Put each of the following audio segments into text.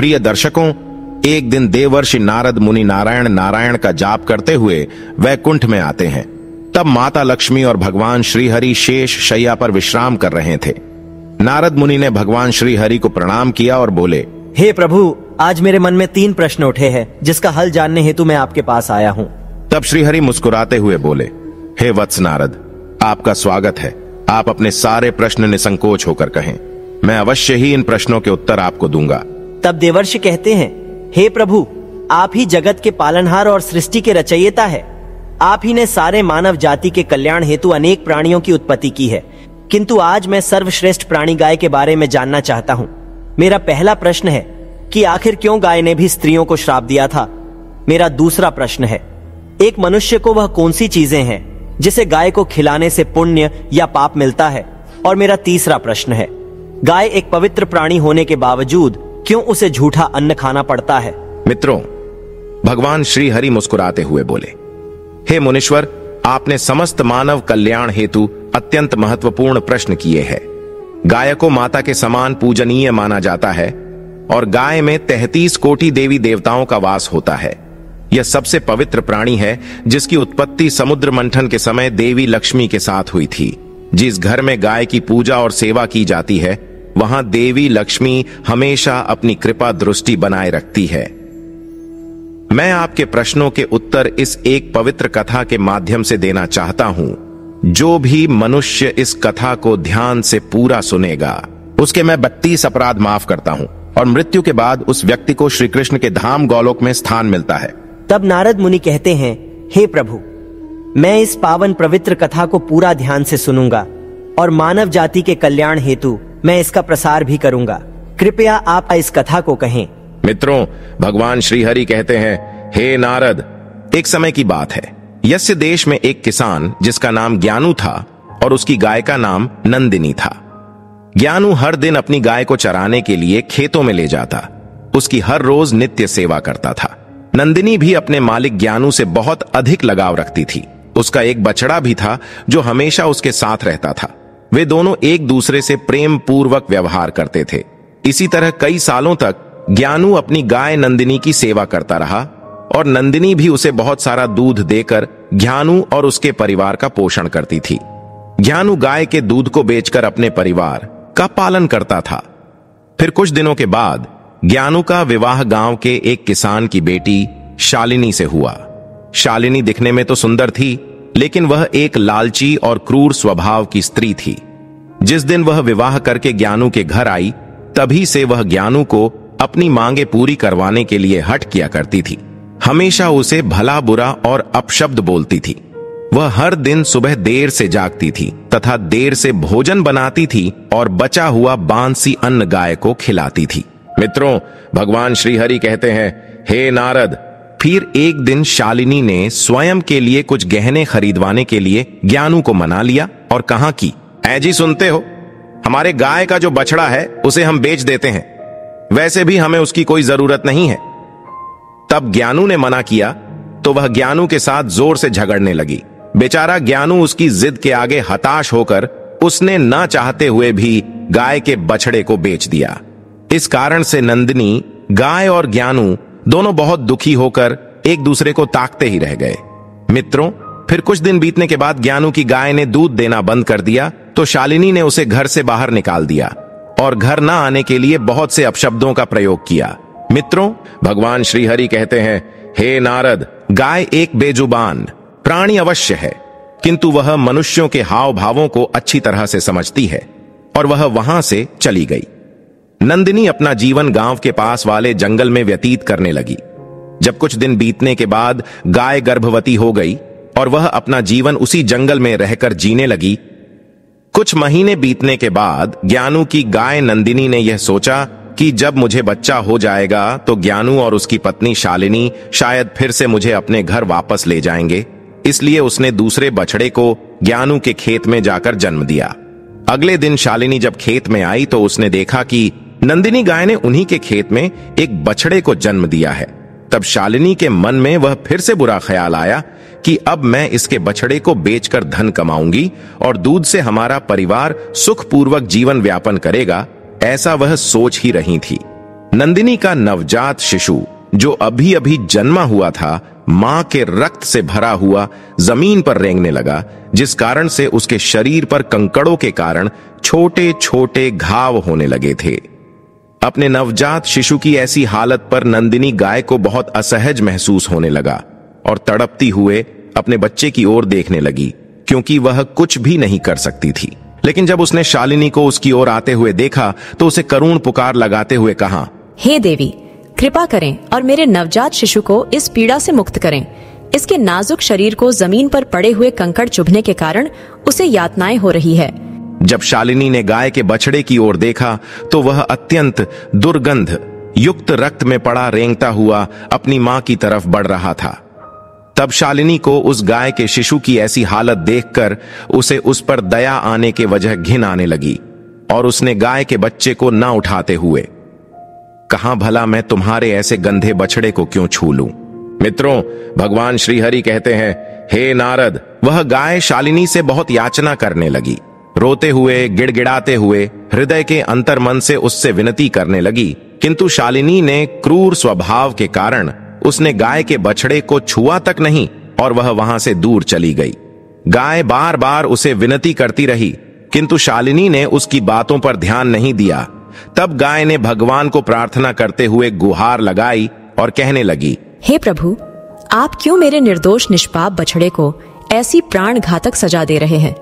प्रिय दर्शकों, एक दिन देवर्षि नारद मुनि नारायण नारायण का जाप करते हुए वैकुंठ में आते हैं। तब माता लक्ष्मी और भगवान श्रीहरि शेष शैया पर विश्राम कर रहे थे। नारद मुनि ने भगवान श्रीहरि को प्रणाम किया और बोले, हे प्रभु, आज मेरे मन में 3 प्रश्न उठे हैं, जिसका हल जानने हेतु मैं आपके पास आया हूँ। तब श्रीहरि मुस्कुराते हुए बोले, हे वत्स नारद, आपका स्वागत है। आप अपने सारे प्रश्न निसंकोच होकर कहें, मैं अवश्य ही इन प्रश्नों के उत्तर आपको दूंगा। तब देवर्षि कहते हैं, हे प्रभु, आप ही जगत के पालनहार और सृष्टि के रचयिता है। आप ही ने सारे मानव जाति के कल्याण हेतु अनेक प्राणियों की उत्पत्ति की है, किंतु आज मैं सर्वश्रेष्ठ प्राणी गाय के बारे में जानना चाहता हूँ। मेरा पहला प्रश्न है कि आखिर क्यों गाय ने भी स्त्रियों को श्राप दिया था। मेरा दूसरा प्रश्न है, एक मनुष्य को वह कौन सी चीजें हैं जिसे गाय को खिलाने से पुण्य या पाप मिलता है। और मेरा तीसरा प्रश्न है, गाय एक पवित्र प्राणी होने के बावजूद क्यों उसे झूठा अन्न खाना पड़ता है। मित्रों, भगवान श्री हरि मुस्कुराते हुए बोले, हे मुनीश्वर, आपने समस्त मानव कल्याण हेतु अत्यंत महत्वपूर्ण प्रश्न किए हैं। गाय को माता के समान पूजनीय माना जाता है और गाय में 33 कोटि देवी देवताओं का वास होता है। यह सबसे पवित्र प्राणी है जिसकी उत्पत्ति समुद्र मंथन के समय देवी लक्ष्मी के साथ हुई थी। जिस घर में गाय की पूजा और सेवा की जाती है, वहां देवी लक्ष्मी हमेशा अपनी कृपा दृष्टि बनाए रखती है। मैं आपके प्रश्नों के उत्तर इस एक पवित्र कथा के माध्यम से देना चाहता हूं। जो भी मनुष्य इस कथा को ध्यान से पूरा सुनेगा, उसके मैं 32 अपराध माफ करता हूं और मृत्यु के बाद उस व्यक्ति को श्री कृष्ण के धाम गौलोक में स्थान मिलता है। तब नारद मुनि कहते हैं, हे प्रभु, मैं इस पावन पवित्र कथा को पूरा ध्यान से सुनूंगा और मानव जाति के कल्याण हेतु मैं इसका प्रसार भी करूंगा। कृपया आप इस कथा को कहें। मित्रों, भगवान श्रीहरि कहते हैं, हे नारद, एक समय की बात है। यस्य देश में एक किसान जिसका नाम ज्ञानू था और उसकी गाय का नाम नंदिनी था। ज्ञानू हर दिन अपनी गाय को चराने के लिए खेतों में ले जाता। उसकी हर रोज नित्य सेवा करता था। नंदिनी भी अपने मालिक ज्ञानू से बहुत अधिक लगाव रखती थी। उसका एक बछड़ा भी था जो हमेशा उसके साथ रहता था। वे दोनों एक दूसरे से प्रेम पूर्वक व्यवहार करते थे। इसी तरह कई सालों तक ज्ञानू अपनी गाय नंदिनी की सेवा करता रहा और नंदिनी भी उसे बहुत सारा दूध देकर ज्ञानू और उसके परिवार का पोषण करती थी। ज्ञानू गाय के दूध को बेचकर अपने परिवार का पालन करता था। फिर कुछ दिनों के बाद ज्ञानू का विवाह गांव के एक किसान की बेटी शालिनी से हुआ। शालिनी दिखने में तो सुंदर थी, लेकिन वह एक लालची और क्रूर स्वभाव की स्त्री थी। जिस दिन वह विवाह करके ज्ञानू के घर आई, तभी से वह ज्ञानू को अपनी मांगे पूरी करवाने के लिए हठ किया करती थी। हमेशा उसे भला बुरा और अपशब्द बोलती थी। वह हर दिन सुबह देर से जागती थी तथा देर से भोजन बनाती थी और बचा हुआ बांसी अन्न गाय को खिलाती थी। मित्रों, भगवान श्रीहरि कहते हैं, हे नारद, फिर एक दिन शालिनी ने स्वयं के लिए कुछ गहने खरीदवाने के लिए ज्ञानू को मना लिया और कहा कि ऐ जी, सुनते हो, हमारे गाय का जो बछड़ा है उसे हम बेच देते हैं। वैसे भी हमें उसकी कोई जरूरत नहीं है। तब ज्ञानू ने मना किया तो वह ज्ञानू के साथ जोर से झगड़ने लगी। बेचारा ज्ञानू उसकी जिद के आगे हताश होकर उसने न चाहते हुए भी गाय के बछड़े को बेच दिया। इस कारण से नंदिनी, गाय और ज्ञानू दोनों बहुत दुखी होकर एक दूसरे को ताकते ही रह गए। मित्रों, फिर कुछ दिन बीतने के बाद ज्ञानू की गाय ने दूध देना बंद कर दिया तो शालिनी ने उसे घर से बाहर निकाल दिया और घर न आने के लिए बहुत से अपशब्दों का प्रयोग किया। मित्रों, भगवान श्रीहरि कहते हैं, हे नारद, गाय एक बेजुबान प्राणी अवश्य है, किंतु वह मनुष्यों के हाव भावों को अच्छी तरह से समझती है और वह वहां से चली गई। नंदिनी अपना जीवन गांव के पास वाले जंगल में व्यतीत करने लगी। जब कुछ दिन बीतने के बाद गाय गर्भवती हो गई और वह अपना जीवन उसी जंगल में रहकर जीने लगी। कुछ महीने बीतने के बाद ज्ञानू की गाय नंदिनी ने यह सोचा कि जब मुझे बच्चा हो जाएगा तो ज्ञानू और उसकी पत्नी शालिनी शायद फिर से मुझे अपने घर वापस ले जाएंगे। इसलिए उसने दूसरे बछड़े को ज्ञानू के खेत में जाकर जन्म दिया। अगले दिन शालिनी जब खेत में आई तो उसने देखा कि नंदिनी गाय ने उन्हीं के खेत में एक बछड़े को जन्म दिया है। तब शालिनी के मन में वह फिर से बुरा ख्याल आया कि अब मैं इसके बछड़े को बेचकर धन कमाऊंगी और दूध से हमारा परिवार सुखपूर्वक जीवन व्यापन करेगा, ऐसा वह सोच ही रही थी। नंदिनी का नवजात शिशु जो अभी अभी जन्मा हुआ था, मां के रक्त से भरा हुआ जमीन पर रेंगने लगा, जिस कारण से उसके शरीर पर कंकड़ों के कारण छोटे छोटे घाव होने लगे थे। अपने नवजात शिशु की ऐसी हालत पर नंदिनी गाय को बहुत असहज महसूस होने लगा और तड़पती हुए अपने बच्चे की ओर देखने लगी, क्योंकि वह कुछ भी नहीं कर सकती थी। लेकिन जब उसने शालिनी को उसकी ओर आते हुए देखा तो उसे करुण पुकार लगाते हुए कहा, हे देवी, कृपा करें और मेरे नवजात शिशु को इस पीड़ा से मुक्त करें। इसके नाजुक शरीर को जमीन पर पड़े हुए कंकड़ चुभने के कारण उसे यातनाएं हो रही है। जब शालिनी ने गाय के बछड़े की ओर देखा तो वह अत्यंत दुर्गंध युक्त रक्त में पड़ा रेंगता हुआ अपनी मां की तरफ बढ़ रहा था। तब शालिनी को उस गाय के शिशु की ऐसी हालत देखकर उसे उस पर दया आने के वजह घिन आने लगी और उसने गाय के बच्चे को न उठाते हुए कहा, भला मैं तुम्हारे ऐसे गंधे बछड़े को क्यों छू लूं। मित्रों, भगवान श्री हरि कहते हैं, हे नारद, वह गाय शालिनी से बहुत याचना करने लगी। रोते हुए, गिड़गिड़ाते हुए, हृदय के अंतर्मन से उससे विनती करने लगी, किंतु शालिनी ने क्रूर स्वभाव के कारण उसने गाय के बछड़े को छुआ तक नहीं और वह वहां से दूर चली गई। गाय बार बार उसे विनती करती रही, किंतु शालिनी ने उसकी बातों पर ध्यान नहीं दिया। तब गाय ने भगवान को प्रार्थना करते हुए गुहार लगाई और कहने लगी, हे प्रभु, आप क्यों मेरे निर्दोष निष्पाप बछड़े को ऐसी प्राण घातक सजा दे रहे हैं?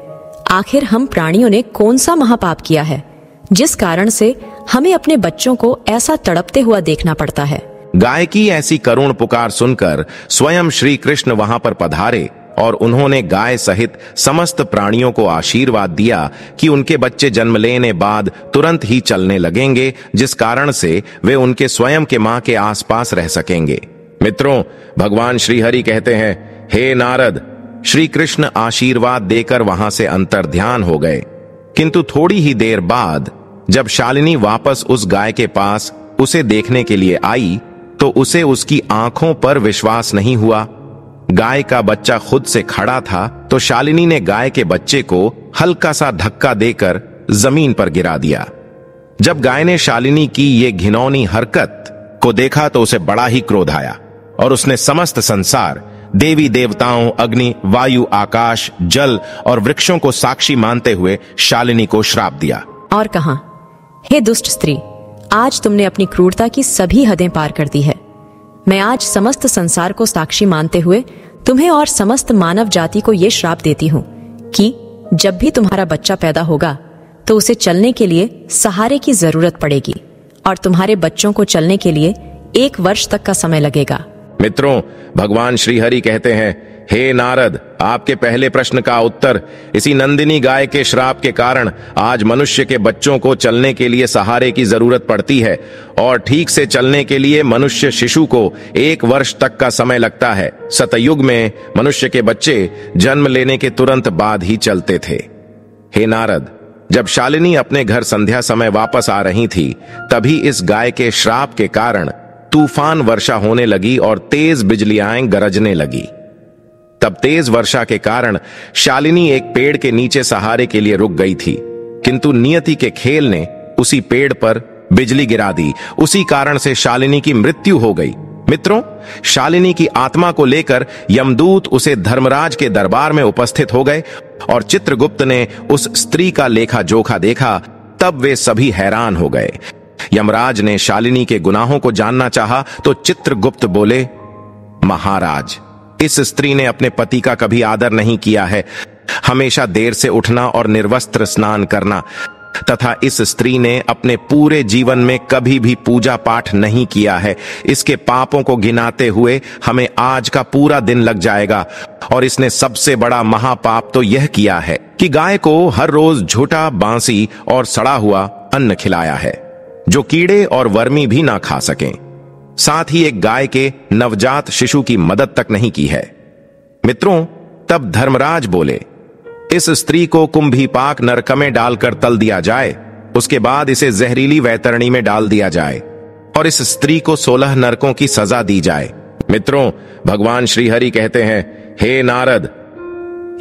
आखिर हम प्राणियों ने कौन सा महापाप किया है जिस कारण से हमें अपने बच्चों को ऐसा तड़पते हुआ देखना पड़ता है? गाय की ऐसी करुण पुकार सुनकर स्वयं श्री कृष्ण वहां पर पधारे और उन्होंने गाय सहित समस्त प्राणियों को आशीर्वाद दिया कि उनके बच्चे जन्म लेने बाद तुरंत ही चलने लगेंगे, जिस कारण से वे उनके स्वयं के मां के आसपास रह सकेंगे। मित्रों, भगवान श्री हरि कहते हैं, हे नारद, श्री कृष्ण आशीर्वाद देकर वहां से अंतर्ध्यान हो गए। किंतु थोड़ी ही देर बाद जब शालिनी वापस उस गाय के पास उसे देखने के लिए आई तो उसे उसकी आंखों पर विश्वास नहीं हुआ। गाय का बच्चा खुद से खड़ा था तो शालिनी ने गाय के बच्चे को हल्का सा धक्का देकर जमीन पर गिरा दिया। जब गाय ने शालिनी की ये घिनौनी हरकत को देखा तो उसे बड़ा ही क्रोध आया और उसने समस्त संसार, देवी देवताओं, अग्नि, वायु, आकाश, जल और वृक्षों को साक्षी मानते हुए शालिनी को श्राप दिया और कहा, हे दुष्ट स्त्री, आज तुमने अपनी क्रूरता की सभी हदें पार कर दी है। मैं आज समस्त संसार को साक्षी मानते हुए तुम्हें और समस्त मानव जाति को यह श्राप देती हूँ कि जब भी तुम्हारा बच्चा पैदा होगा तो उसे चलने के लिए सहारे की जरूरत पड़ेगी और तुम्हारे बच्चों को चलने के लिए 1 वर्ष तक का समय लगेगा। मित्रों, भगवान श्री हरि कहते हैं, हे नारद, आपके पहले प्रश्न का उत्तर, इसी नंदिनी गाय के श्राप के कारण आज मनुष्य के बच्चों को चलने के लिए सहारे की जरूरत पड़ती है और ठीक से चलने के लिए मनुष्य शिशु को 1 वर्ष तक का समय लगता है। सतयुग में मनुष्य के बच्चे जन्म लेने के तुरंत बाद ही चलते थे। हे नारद, जब शालिनी अपने घर संध्या समय वापस आ रही थी तभी इस गाय के श्राप के कारण तूफान वर्षा होने लगी और तेज बिजलियां गरजने लगी। तब तेज वर्षा के कारण शालिनी एक पेड़ के नीचे सहारे के लिए रुक गई थी, किंतु नियति के खेल ने उसी पेड़ पर बिजली गिरा दी। उसी कारण से शालिनी की मृत्यु हो गई। मित्रों, शालिनी की आत्मा को लेकर यमदूत उसे धर्मराज के दरबार में उपस्थित हो गए और चित्रगुप्त ने उस स्त्री का लेखा जोखा देखा। तब वे सभी हैरान हो गए। यमराज ने शालिनी के गुनाहों को जानना चाहा तो चित्रगुप्त बोले, महाराज, इस स्त्री ने अपने पति का कभी आदर नहीं किया है, हमेशा देर से उठना और निर्वस्त्र स्नान करना, तथा इस स्त्री ने अपने पूरे जीवन में कभी भी पूजा पाठ नहीं किया है। इसके पापों को गिनाते हुए हमें आज का पूरा दिन लग जाएगा और इसने सबसे बड़ा महापाप तो यह किया है कि गाय को हर रोज झूठा, बांसी और सड़ा हुआ अन्न खिलाया है जो कीड़े और वर्मी भी ना खा सकें। साथ ही एक गाय के नवजात शिशु की मदद तक नहीं की है। मित्रों, तब धर्मराज बोले, इस स्त्री को कुंभीपाक नरक में डालकर तल दिया जाए, उसके बाद इसे जहरीली वैतरणी में डाल दिया जाए और इस स्त्री को 16 नरकों की सजा दी जाए। मित्रों, भगवान श्री हरि कहते हैं, हे नारद,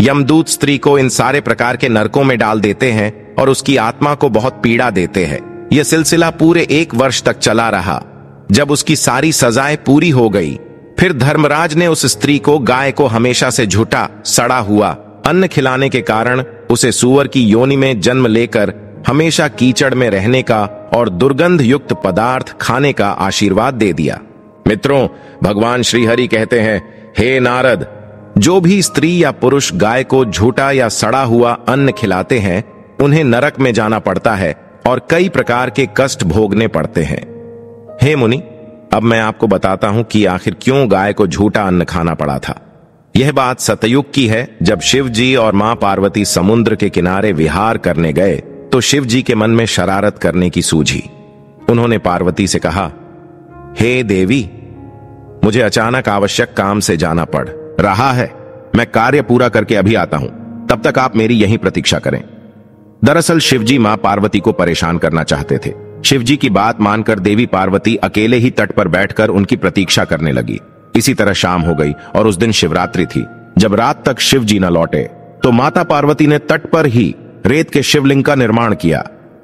यमदूत स्त्री को इन सारे प्रकार के नरकों में डाल देते हैं और उसकी आत्मा को बहुत पीड़ा देते हैं। यह सिलसिला पूरे 1 वर्ष तक चला रहा। जब उसकी सारी सजाएं पूरी हो गई, फिर धर्मराज ने उस स्त्री को गाय को हमेशा से झूठा सड़ा हुआ अन्न खिलाने के कारण उसे सूअर की योनि में जन्म लेकर हमेशा कीचड़ में रहने का और दुर्गंध युक्त पदार्थ खाने का आशीर्वाद दे दिया। मित्रों, भगवान श्री हरि कहते हैं, हे नारद, जो भी स्त्री या पुरुष गाय को झूठा या सड़ा हुआ अन्न खिलाते हैं, उन्हें नरक में जाना पड़ता है और कई प्रकार के कष्ट भोगने पड़ते हैं। हे मुनि, अब मैं आपको बताता हूं कि आखिर क्यों गाय को झूठा अन्न खाना पड़ा था। यह बात सतयुग की है। जब शिव जी और मां पार्वती समुद्र के किनारे विहार करने गए तो शिव जी के मन में शरारत करने की सूझी। उन्होंने पार्वती से कहा, हे देवी, मुझे अचानक आवश्यक काम से जाना पड़ रहा है। मैं कार्य पूरा करके अभी आता हूं, तब तक आप मेरी यहीं प्रतीक्षा करें। दरअसल शिवजी मां पार्वती को परेशान करना चाहते थे। शिवजी की बात मानकर देवी पार्वती अकेले ही तट पर बैठकर उनकी प्रतीक्षा करने लगी। इसी तरह शाम हो गई और उस दिन शिवरात्रि थी। जब रात तक शिवजी न लौटे तो माता पार्वती ने तट पर ही रेत के शिवलिंग का निर्माण किया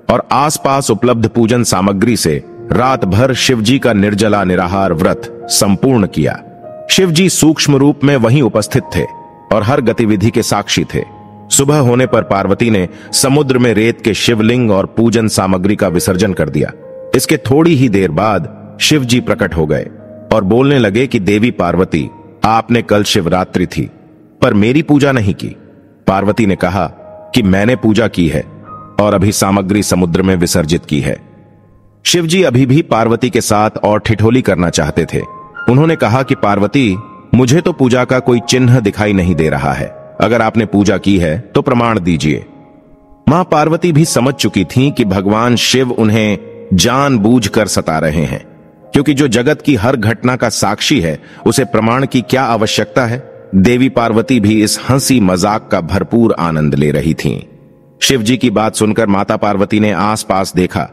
और आसपास उपलब्ध पूजन सामग्री से रात भर शिवजी का निर्जला निराहार व्रत संपूर्ण किया। शिवजी सूक्ष्म रूप में वहीं उपस्थित थे और हर गतिविधि के साक्षी थे। सुबह होने पर पार्वती ने समुद्र में रेत के शिवलिंग और पूजन सामग्री का विसर्जन कर दिया। इसके थोड़ी ही देर बाद शिवजी प्रकट हो गए और बोलने लगे कि देवी पार्वती, आपने कल शिवरात्रि थी पर मेरी पूजा नहीं की। पार्वती ने कहा कि मैंने पूजा की है और अभी सामग्री समुद्र में विसर्जित की है। शिवजी अभी भी पार्वती के साथ और ठिठोली करना चाहते थे। उन्होंने कहा कि पार्वती, मुझे तो पूजा का कोई चिन्ह दिखाई नहीं दे रहा है। अगर आपने पूजा की है तो प्रमाण दीजिए। मां पार्वती भी समझ चुकी थीं कि भगवान शिव उन्हें जानबूझकर सता रहे हैं, क्योंकि जो जगत की हर घटना का साक्षी है उसे प्रमाण की क्या आवश्यकता है। देवी पार्वती भी इस हंसी मजाक का भरपूर आनंद ले रही थीं। शिवजी की बात सुनकर माता पार्वती ने आसपास देखा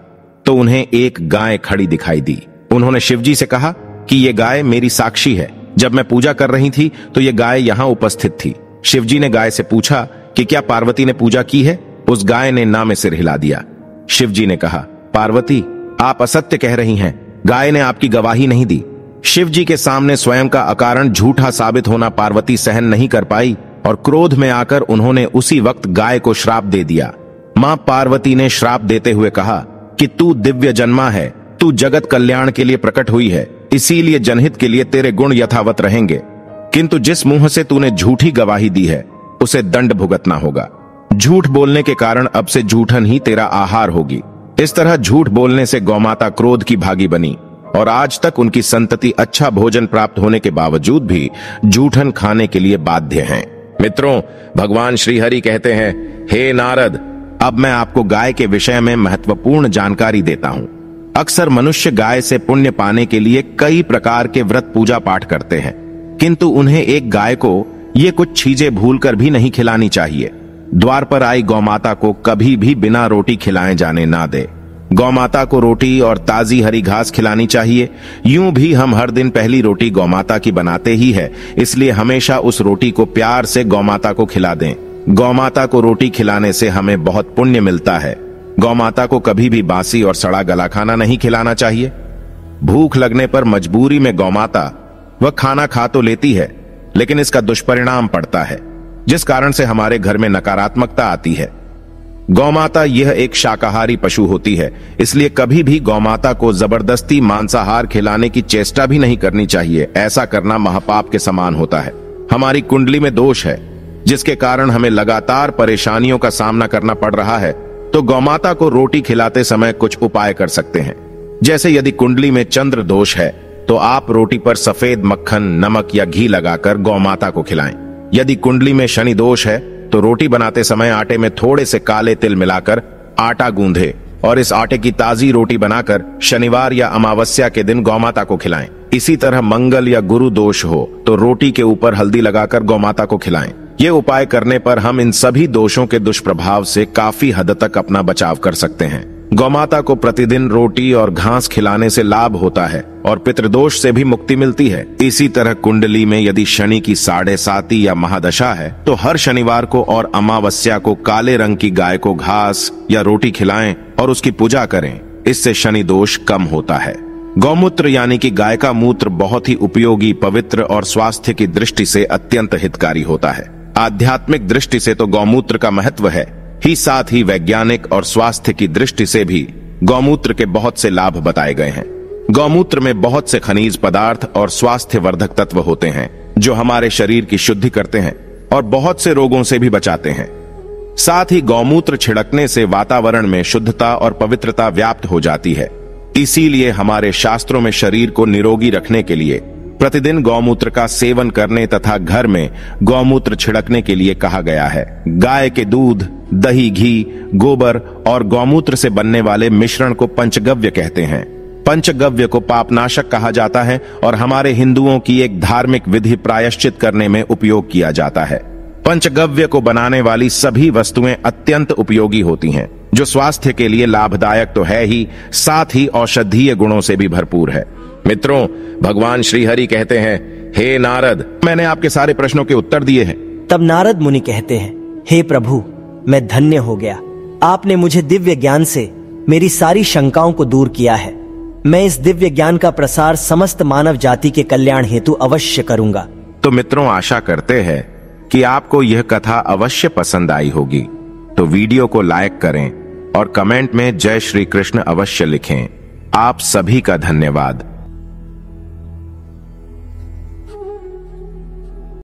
तो उन्हें एक गाय खड़ी दिखाई दी। उन्होंने शिवजी से कहा कि यह गाय मेरी साक्षी है। जब मैं पूजा कर रही थी तो यह गाय यहां उपस्थित थी। शिवजी ने गाय से पूछा कि क्या पार्वती ने पूजा की है। उस गाय ने ना में सिर हिला दिया। शिवजी ने कहा, पार्वती, आप असत्य कह रही हैं। गाय ने आपकी गवाही नहीं दी। शिवजी के सामने स्वयं का अकारण झूठा साबित होना पार्वती सहन नहीं कर पाई और क्रोध में आकर उन्होंने उसी वक्त गाय को श्राप दे दिया। मां पार्वती ने श्राप देते हुए कहा कि तू दिव्य जन्मा है, तू जगत कल्याण के लिए प्रकट हुई है, इसीलिए जनहित के लिए तेरे गुण यथावत रहेंगे, किंतु जिस मुंह से तूने झूठी गवाही दी है उसे दंड भुगतना होगा। झूठ बोलने के कारण अब से झूठन ही तेरा आहार होगी। इस तरह झूठ बोलने से गौमाता क्रोध की भागी बनी और आज तक उनकी संतति अच्छा भोजन प्राप्त होने के बावजूद भी झूठन खाने के लिए बाध्य हैं। मित्रों, भगवान श्री हरि कहते हैं, हे नारद, अब मैं आपको गाय के विषय में महत्वपूर्ण जानकारी देता हूं। अक्सर मनुष्य गाय से पुण्य पाने के लिए कई प्रकार के व्रत पूजा पाठ करते हैं, किंतु उन्हें एक गाय को ये कुछ चीजें भूलकर भी नहीं खिलानी चाहिए। द्वार पर आई गौमाता को कभी भी बिना रोटी खिलाए जाने ना दे। गौमाता को रोटी और ताजी हरी घास खिलानी चाहिए। यूं भी हम हर दिन पहली रोटी गौमाता की बनाते ही है, इसलिए हमेशा उस रोटी को प्यार से गौमाता को खिला दें। गौमाता को रोटी खिलाने से हमें बहुत पुण्य मिलता है। गौमाता को कभी भी बासी और सड़ा गला खाना नहीं खिलाना चाहिए। भूख लगने पर मजबूरी में गौमाता वह खाना खा तो लेती है, लेकिन इसका दुष्परिणाम पड़ता है, जिस कारण से हमारे घर में नकारात्मकता आती है। गौमाता यह एक शाकाहारी पशु होती है, इसलिए कभी भी गौमाता को जबरदस्ती मांसाहार खिलाने की चेष्टा भी नहीं करनी चाहिए। ऐसा करना महापाप के समान होता है। हमारी कुंडली में दोष है, जिसके कारण हमें लगातार परेशानियों का सामना करना पड़ रहा है, तो गौमाता को रोटी खिलाते समय कुछ उपाय कर सकते हैं। जैसे यदि कुंडली में चंद्र दोष है तो आप रोटी पर सफेद मक्खन, नमक या घी लगाकर गौमाता को खिलाएं। यदि कुंडली में शनि दोष है तो रोटी बनाते समय आटे में थोड़े से काले तिल मिलाकर आटा गूंधे और इस आटे की ताजी रोटी बनाकर शनिवार या अमावस्या के दिन गौमाता को खिलाएं। इसी तरह मंगल या गुरु दोष हो तो रोटी के ऊपर हल्दी लगाकर गौमाता को खिलाएं। ये उपाय करने पर हम इन सभी दोषों के दुष्प्रभाव से काफी हद तक अपना बचाव कर सकते हैं। गौमाता को प्रतिदिन रोटी और घास खिलाने से लाभ होता है और पितृदोष से भी मुक्ति मिलती है। इसी तरह कुंडली में यदि शनि की 7.5 या महादशा है तो हर शनिवार को और अमावस्या को काले रंग की गाय को घास या रोटी खिलाएं और उसकी पूजा करें। इससे शनि दोष कम होता है। गौमूत्र यानी कि गाय का मूत्र बहुत ही उपयोगी, पवित्र और स्वास्थ्य की दृष्टि से अत्यंत हितकारी होता है। आध्यात्मिक दृष्टि से तो गौमूत्र का महत्व है ही, साथ ही वैज्ञानिक और स्वास्थ्य की दृष्टि से भी गौमूत्र के बहुत से लाभ बताए गए हैं। गौमूत्र में बहुत से खनिज पदार्थ और स्वास्थ्य वर्धक तत्व होते हैं जो हमारे शरीर की शुद्धि करते हैं और बहुत से रोगों से भी बचाते हैं। साथ ही गौमूत्र छिड़कने से वातावरण में शुद्धता और पवित्रता व्याप्त हो जाती है। इसीलिए हमारे शास्त्रों में शरीर को निरोगी रखने के लिए प्रतिदिन गौमूत्र का सेवन करने तथा घर में गौमूत्र छिड़कने के लिए कहा गया है। गाय के दूध, दही, घी, गोबर और गौमूत्र से बनने वाले मिश्रण को पंचगव्य कहते हैं। पंचगव्य को पापनाशक कहा जाता है और हमारे हिंदुओं की एक धार्मिक विधि प्रायश्चित करने में उपयोग किया जाता है। पंचगव्य को बनाने वाली सभी वस्तुएं अत्यंत उपयोगी होती हैं, जो स्वास्थ्य के लिए लाभदायक तो है ही, साथ ही औषधीय गुणों से भी भरपूर है। मित्रों, भगवान श्री हरि कहते हैं, हे नारद, मैंने आपके सारे प्रश्नों के उत्तर दिए हैं। तब नारद मुनि कहते हैं, हे प्रभु, मैं धन्य हो गया। आपने मुझे दिव्य ज्ञान से मेरी सारी शंकाओं को दूर किया है। मैं इस दिव्य ज्ञान का प्रसार समस्त मानव जाति के कल्याण हेतु अवश्य करूंगा। तो मित्रों, आशा करते हैं कि आपको यह कथा अवश्य पसंद आई होगी। तो वीडियो को लाइक करें और कमेंट में जय श्री कृष्ण अवश्य लिखें। आप सभी का धन्यवाद।